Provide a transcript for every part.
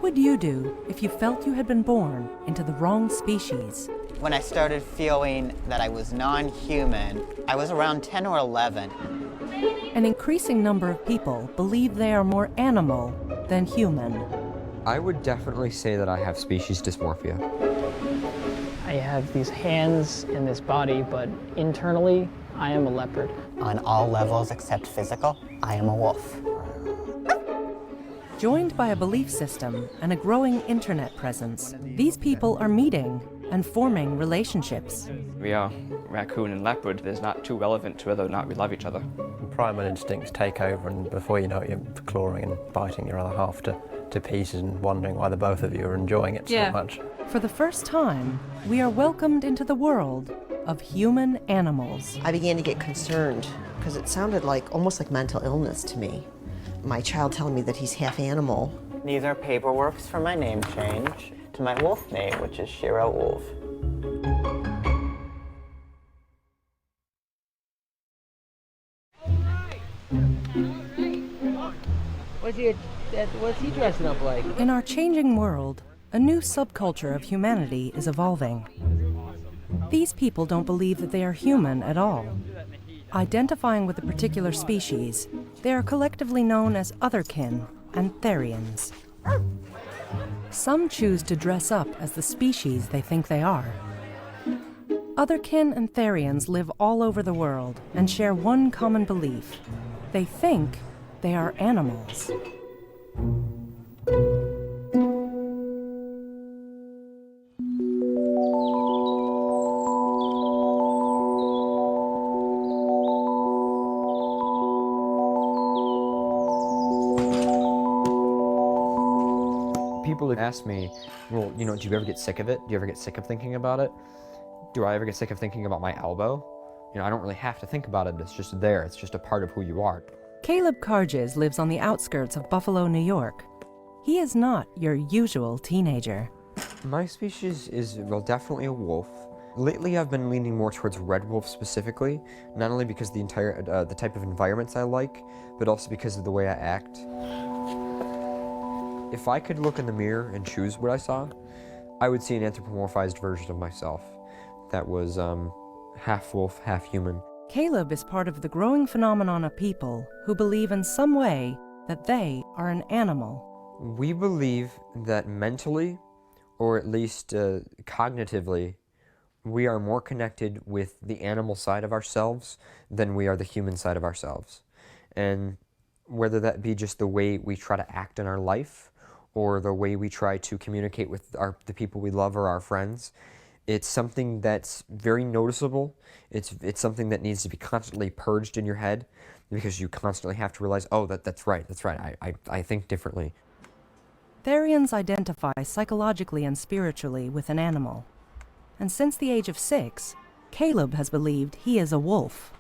would you do if you felt you had been born into the wrong species? When I started feeling that I was non-human, I was around 10 or 11. An increasing number of people believe they are more animal than human. I would definitely say that I have species dysmorphia. I have these hands and this body, but internally, I am a leopard. On all levels except physical, I am a wolf. Joined by a belief system and a growing internet presence, these people are meeting and forming relationships. We are raccoon and leopard. It's not too relevant to whether or not we love each other. Primal instincts take over, and before you know it, you're clawing and biting your other half to pieces and wondering why the both of you are enjoying it so much. For the first time, we are welcomed into the world of human animals. I began to get concerned because it sounded like almost like mental illness to me. My child telling me that he's half animal. These are paperworks for my name change to my wolf name, which is Shira Wolf. What's he dressing up like? In our changing world, a new subculture of humanity is evolving. These people don't believe that they are human at all. Identifying with a particular species, they are collectively known as otherkin and Therians. Some choose to dress up as the species they think they are. Otherkin and Therians live all over the world and share one common belief. They think they are animals. People have asked me, well, do you ever get sick of it? Do you ever get sick of thinking about it? Do I ever get sick of thinking about my elbow? I don't really have to think about it. It's just there. It's just a part of who you are. Caleb Carges lives on the outskirts of Buffalo, New York. He is not your usual teenager. My species is, well, definitely a wolf. Lately, I've been leaning more towards red wolf specifically, not only because the type of environments I like, but also because of the way I act. If I could look in the mirror and choose what I saw, I would see an anthropomorphized version of myself that was half wolf, half human. Caleb is part of the growing phenomenon of people who believe in some way that they are an animal. We believe that mentally, or at least cognitively, we are more connected with the animal side of ourselves than we are the human side of ourselves. And whether that be just the way we try to act in our life, or the way we try to communicate with the people we love or our friends, it's something that's very noticeable. It's something that needs to be constantly purged in your head, because you constantly have to realize, oh, that's right, I think differently. Therians identify psychologically and spiritually with an animal. And since the age of 6, Caleb has believed he is a wolf.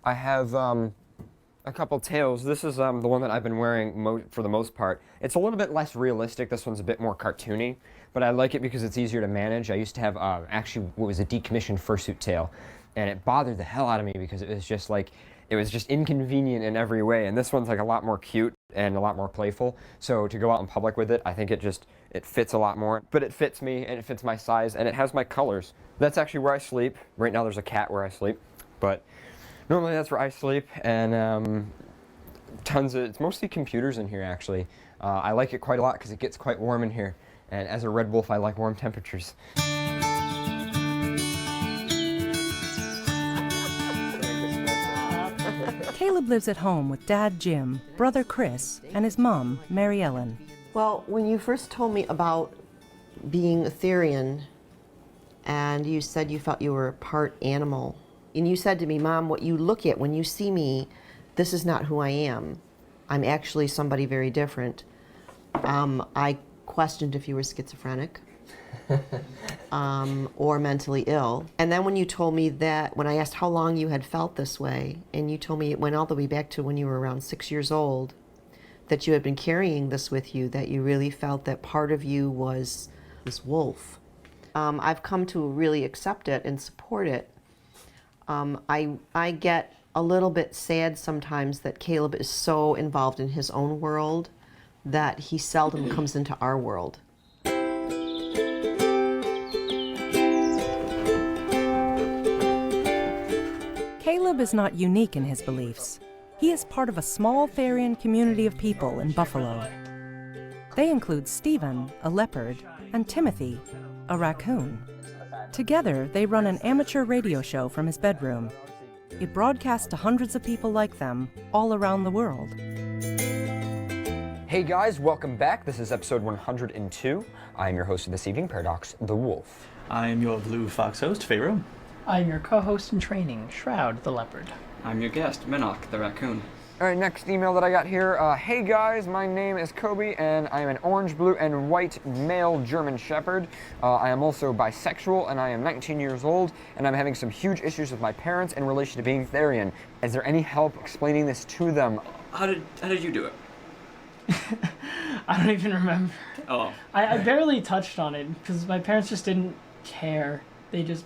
I have a couple tails. This is the one that I've been wearing for the most part. It's a little bit less realistic. This one's a bit more cartoony, but I like it because it's easier to manage. I used to have actually what was a decommissioned fursuit tail, and it bothered the hell out of me because it was just inconvenient in every way. And this one's like a lot more cute and a lot more playful. So to go out in public with it, I think it fits a lot more. But it fits me and it fits my size and it has my colors. That's actually where I sleep. Right now there's a cat where I sleep, but normally that's where I sleep, and it's mostly computers in here actually. I like it quite a lot because it gets quite warm in here, and as a red wolf I like warm temperatures. Caleb lives at home with Dad Jim, brother Chris, and his mom, Mary Ellen. Well, when you first told me about being a Therian, and you said you felt you were part animal, and you said to me, Mom, what you look at when you see me, this is not who I am. I'm actually somebody very different. I questioned if you were schizophrenic or mentally ill. And then when you told me that, when I asked how long you had felt this way, and you told me it went all the way back to when you were around 6 years old, that you had been carrying this with you, that you really felt that part of you was this wolf. I've come to really accept it and support it. I get a little bit sad sometimes that Caleb is so involved in his own world that he seldom comes into our world. Caleb is not unique in his beliefs. He is part of a small Therian community of people in Buffalo. They include Stephen, a leopard, and Timothy, a raccoon. Together, they run an amateur radio show from his bedroom. It broadcasts to hundreds of people like them all around the world. Hey guys, welcome back. This is episode 102. I am your host of this evening, Paradox the Wolf. I am your Blue Fox host, Pharaoh. I'm your co-host in training, Shroud the leopard. I'm your guest, Minnock the raccoon. All right, next email that I got here. Hey guys, my name is Kobe, and I am an orange, blue, and white male German Shepherd. I am also bisexual, and I am 19 years old, and I'm having some huge issues with my parents in relation to being Therian. Is there any help explaining this to them? How did you do it? I don't even remember. Oh. I barely touched on it because my parents just didn't care.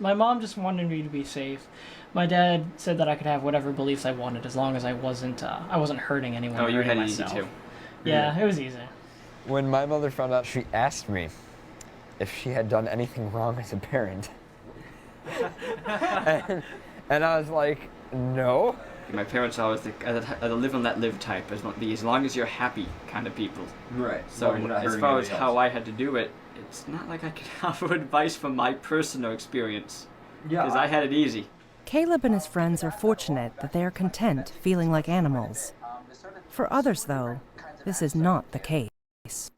My mom just wanted me to be safe. My dad said that I could have whatever beliefs I wanted as long as I wasn't hurting anyone. Oh, you hurting had it easy myself. too. Yeah, it was easy. When my mother found out, she asked me if she had done anything wrong as a parent. and I was like, no. My parents always the live and let live type, as long as you're happy kind of people. Right. So as far as how I had to do it, it's not like I could offer advice from my personal experience. Yeah. Because I had it easy. Caleb and his friends are fortunate that they are content feeling like animals. For others, though, this is not the case.